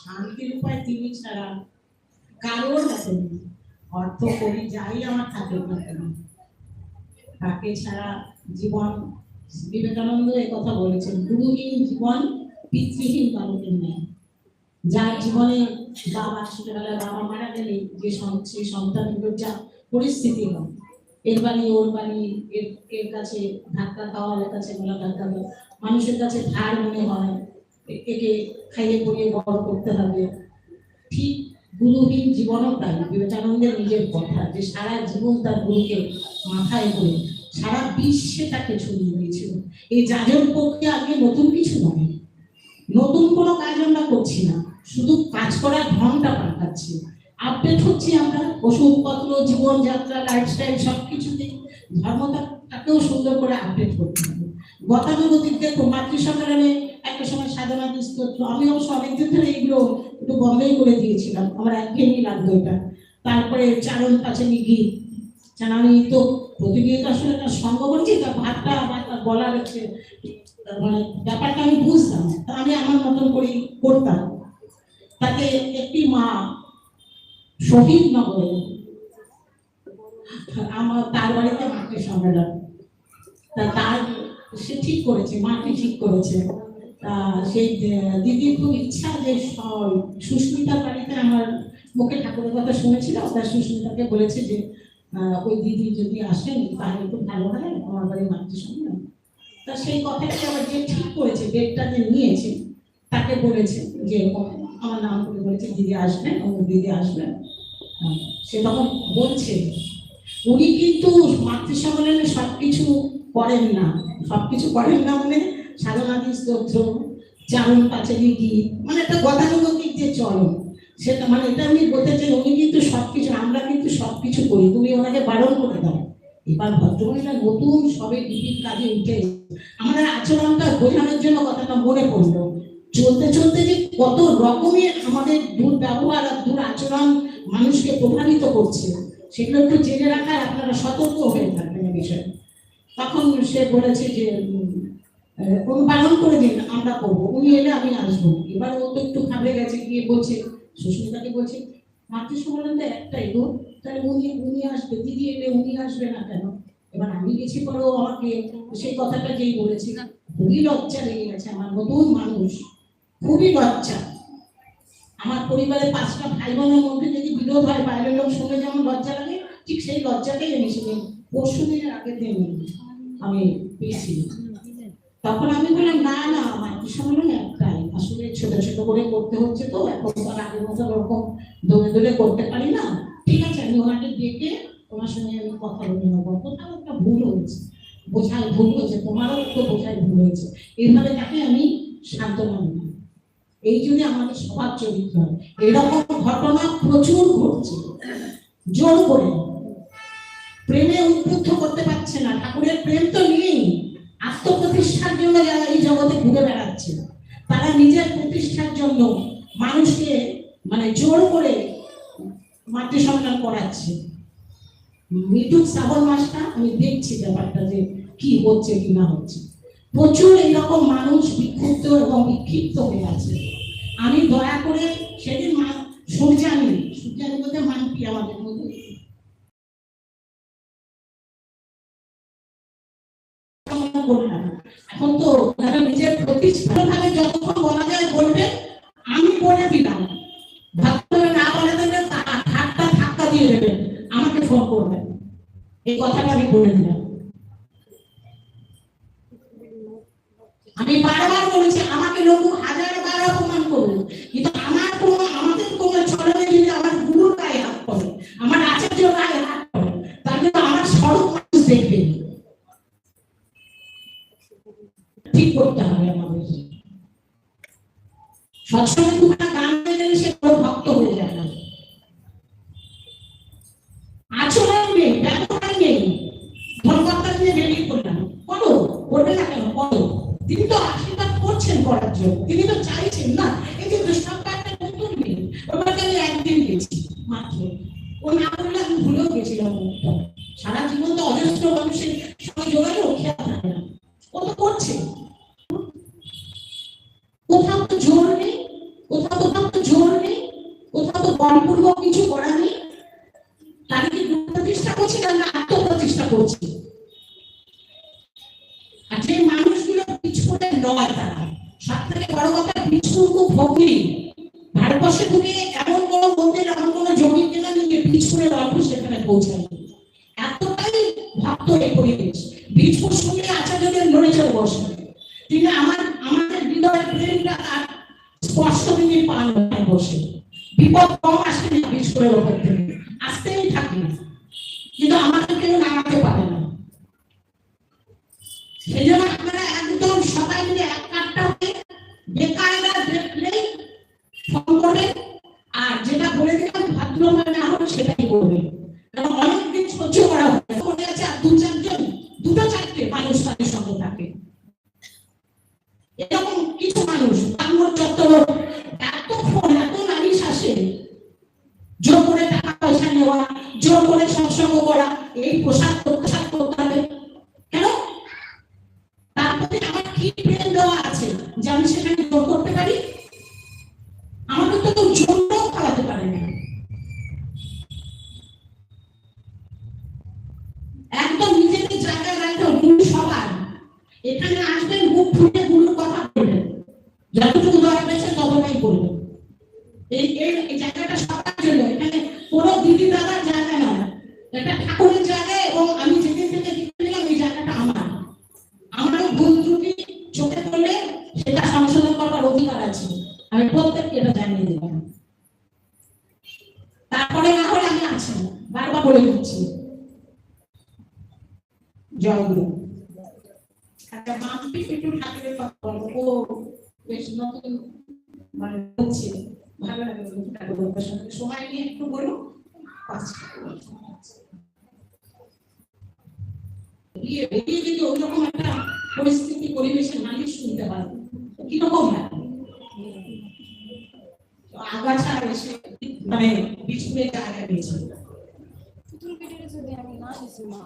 শান্তির উপায় তিনি ছাড়া কারোর কাছে নেই। অর্থ করি যাই আমার থাকে না কেন, তাকে ছাড়া জীবন, বিবেকানন্দ এই কথা বলেছেন, গুরুহীন জীবন পিতৃহীন কারোর নেই। যার জীবনে বাবা ছোটবেলায় বাবা মারা গেলে যে সন্তানগুলোর যা পরিস্থিতি হয়, এর বাড়ি ওর বাড়ি, এর কাছে ধাক্কা খাওয়া, ওর কাছে গলা ধাক্কা দেওয়া, মানুষের কাছে ধার মনে হয়, একে খাইয়ে পড়িয়ে বড় করতে হবে। ঠিক গুরুহীন জীবনও তাই। বিবেকানন্দের নিজের কথা যে সারা জীবন তার গুরুকে মাথায় করে সারা বিশ্বে তাকে ছড়িয়ে দিয়েছিল। এই যাজন পক্ষে আগে নতুন কিছু নয়, নতুন কোনো কাজ আমরা করছি না, শুধু কাজ করার ঢংটা পাল্টাচ্ছি, আপডেট হচ্ছি আমরা ওষুধপত্র, জীবনযাত্রা, লাইফস্টাইল সবকিছুতে। ধর্মটাকেও সুন্দর করে আপডেট করতে হবে। গতানুগতিক দেখো, মাতৃসম্মেলনে একটা সময় সাধনা স্তোত্র, আমি অবশ্য অনেকদিন ধরে এগুলো একটু বন্ধই করে দিয়েছিলাম, আমার একঘেয়েমি লাগতো এটা। তারপরে চারণ পাঁচালী গীত, আমি তো প্রতিনিয়ত আসলে একটা সঙ্গ করছি, তার ভাতটা আবার তার বলার হচ্ছে মানে ব্যাপারটা আমি বুঝতাম, আমি আমার মতন করে করতাম। তাকে একটি মা শহীদ নগরে, আমার তার বাড়িতে মাকে সম্মেলন, তার সে ঠিক করেছে, মাকে ঠিক করেছে। সেই দিদির খুব ইচ্ছা যে সুস্মিতার বাড়িতে, আমার মুখে ঠাকুরের কথা শুনেছিলাম, তার সুস্মিতাকে বলেছে যে ওই দিদি যদি আসেন তাহলে খুব ভালো হয় আমার বাড়ি মাতৃ সম্মেলন। তা সেই কথাটি আবার যে ঠিক করেছে, ডেটটা যে নিয়েছে, তাকে বলেছে যে আমার নাম করে বলেছে দিদি আসবেন, অমুক দিদি আসবেন। সে তখন বলছে উনি কিন্তু মাতৃ সম্মেলনে সবকিছু করেন না, সবকিছু করেন না মানে সাধনাদি স্তোত্র, চারণ পাঁচালী গীত, মানে একটা গতানুগতিক যে চলন, সেটা মানে এটা আমি বলতে চাই, উনি কিন্তু সবকিছু, আমরা কিন্তু সবকিছু করি, তুমি ওনাকে বারণ করে দাও। এবার ভদ্রমহিলা নতুন সবে দিদির কাজে উঠে, আমাদের আচরণটা বোঝানোর জন্য কথাটা মনে পড়লো। চলতে চলতে যে কত রকমের আমাদের দুর্ব্যবহার আর দুরাচরণ মানুষকে প্রভাবিত করছে, সেগুলো একটু জেনে রাখার আপনারা সতর্ক হয়ে থাকবেন এই বিষয়ে। তখন সে বলেছে যে বারণ করে দিন, আমরা করবো, উনি এলে আমি আসবো। এবার ও তো একটু ঘাবড়ে গেছে, গিয়ে বলছে সুস্মিতাকে, বলছে মাতৃ সম্মেলন তো একটাই গো, তাহলে উনি আসবে, দিদি এলে উনি আসবে না কেন? এবার আমি গেছি পরেও আমাকে সেই কথাটা যেই বলেছি, খুবই লজ্জা লেগে গেছে আমার, নতুন মানুষ, খুবই লজ্জা। আমার পরিবারের 5টা ভাই বোনের মধ্যে যদি বিরোধ হয়, বাইরের লোক শুনে যেমন লজ্জা লাগে, ঠিক সেই লজ্জাটাই আমি সেদিন পরশু দিনের আগের দিন আমি পেয়েছি। তখন আমি বললাম না না, মাতৃ সম্মেলন একটাই, আসলে ছোট ছোট করে করতে হচ্ছে তো, এখন তার আগের মতো ওরকম দৌড়ে দৌড়ে করতে পারি না, ঠিক আছে আমি ওনাকে ডেকে তোমার সঙ্গে আমি কথা বলে নেবো, কোথাও একটা ভুল হয়েছে, বোঝায় ভুল হয়েছে, তোমারও একটু বোঝায় ভুল হয়েছে, এইভাবে তাকে আমি সান্ত্বনা দিই। এই জন্য আমাদের স্বভাব চরিত্র, এরকম ঘটনা প্রচুর ঘটছে। জোর করে প্রেমে উদ্বুদ্ধ করতে পারছে না, ঠাকুরের প্রেম তো নেই, আত্মপ্রতিষ্ঠার জন্য যারা এই জগতে ঘুরে বেড়াচ্ছে, তারা নিজের প্রতিষ্ঠার জন্য মানুষকে মানে জোর করে মাতৃ সম্মেলন করাচ্ছে। মিটুক শ্রাবণ মাসটা আমি দেখছি ব্যাপারটা যে কি হচ্ছে কি না হচ্ছে, প্রচুর এইরকম মানুষ বিক্ষুব্ধ এবং বিক্ষিপ্ত হয়ে আছে। আমি দয়া করে সেদিন সূর্যানী বলতে মানপি আমাদের মধ্যে, এখন তো তারা নিজের প্রতিষ্ঠানভাবে যতক্ষণ বলা যায় বলবেন, আমি বলে দিলাম, ভাবতে না বলে দেবেন, ধাক্কা দিয়ে দেবেন, আমাকে ফোন করবেন, এই কথাটা আমি বলে দিলাম। আমি বারবার বলেছি, আমাকে লোক 1000বার অপমান করুন, কিন্তু আমাদের কোনো চলনে যদি আমার গুরুর গায়ে হাত পড়ে, আমার আচার্য গায়ে হাত পড়ে, তাহলে আমার সড়ক মানুষ দেখবে, ঠিক করতে হবে আমাদের। সবসময় দুটা গান গেলে সে বড় ভক্ত হয়ে যায় না, আচরণ নেই, ব্যবহার নেই, ধর্মকর্তা নিয়ে বেরিয়ে পড়লাম, করো, করবে না কেন, করো, তিনি তো আশীর্বাদ করছেন করার জন্য, তিনি তো চাইছেন না, এই যে দুষ্প্রাপ্যটা নতুন নেই, ওটাকে আমি একদিন গেছি মাত্র, ও না করলে আমি ভুলেও গেছিলাম, সারা জীবন তো অজস্র মানুষের সঙ্গে যোগাযোগ খেয়াল থাকে না, ও তো করছে, কোথাও তো জোর নেই, কোথাও বলপূর্ব কিছু করা নেই, তারা কি প্রতিষ্ঠা করছে না আত্মপ্রতিষ্ঠা করছে। আর যে মানুষগুলো পিছনে নয়, তারা সব থেকে বড় কথা পিছু খুব ফকির। ভারতবর্ষে ঢুকে এমন কোন মন্দির, এমন কোন জমি কেনা নিয়ে বীজপুরের অল্প সেখানে পৌঁছায়নি। এতটাই ভক্ত এই পরিবেশ। বীজপুর শুনে আচার্যদের নড়ে চড়ে বসে। তিনি আমাদের হৃদয়ের প্রেমটা তার স্পর্শ দিয়ে পান বসে। বিপদ কম আসে না বীজপুরের ওপর থেকে, আসতেই থাকে, কিন্তু আমাদের কেউ নামাতে পারে না। সেই জন্য আপনারা একদম সবাই মিলে এক কাঠটা হয়ে বেকায়দা দেখলেই ফোন করবেন, আর যেটা বলে দিলাম ভাদ্রমাসে না হবে সেটাই করবেন। কারণ অনেকদিন সহ্য করা হয়ে আছে, আর দুটো চারটে মানুষ তাদের সঙ্গে থাকে। এরকম কিছু মানুষ বাংলোর চত্বর এত ফোন, এত নালিশ আসে, জোর করে টাকা পয়সা নেওয়া, জোর করে সৎসঙ্গ করা, এই পোশাক করতে হবে কেন? তারপরে আমার কি প্রেম দেওয়া আছে যে আমি সেখানে জোর করতে পারি? আমাকে তো কেউ জোরও খাওয়াতে পারে না। একদম নিজেদের জায়গায় রাখতে গুরু সবার এখানে আসবেন, মুখ ফুটে গুরুর কথা বলবেন, যতটুকু দয়া পেয়েছে ততটাই করবেন। এই জায়গাটা সবার জন্য, এখানে কোনো দিদি দাদার জায়গা নয়, এটা ঠাকুরের জায়গা। এবং আমি যেদিন থেকে দিতে দিলাম এই জায়গাটা আমারও ভুল ত্রুটি চোখে পড়লে সেটা সংশোধন করার অধিকার আছে, আমি প্রত্যেককে এটা জানিয়ে দিলাম। তারপরে না হলে আমি আছি, বারবার বলে দিচ্ছি। জয় গুরু। একটা মাম্পি একটু ঠাকুরের কথা বলবো, বেশ নতুন মানে হচ্ছে, ভালো লাগে ঠাকুরের সঙ্গে সময় নিয়ে একটু বলো। যদি ওইরকম একটা পরিস্থিতি পরিবেশের মানুষ শুনতে পারে কিরকম লাগে? আগাছা এসে মানে বিছুড়ে জায়গা দিয়েছে। যদি আমি না দিছি মা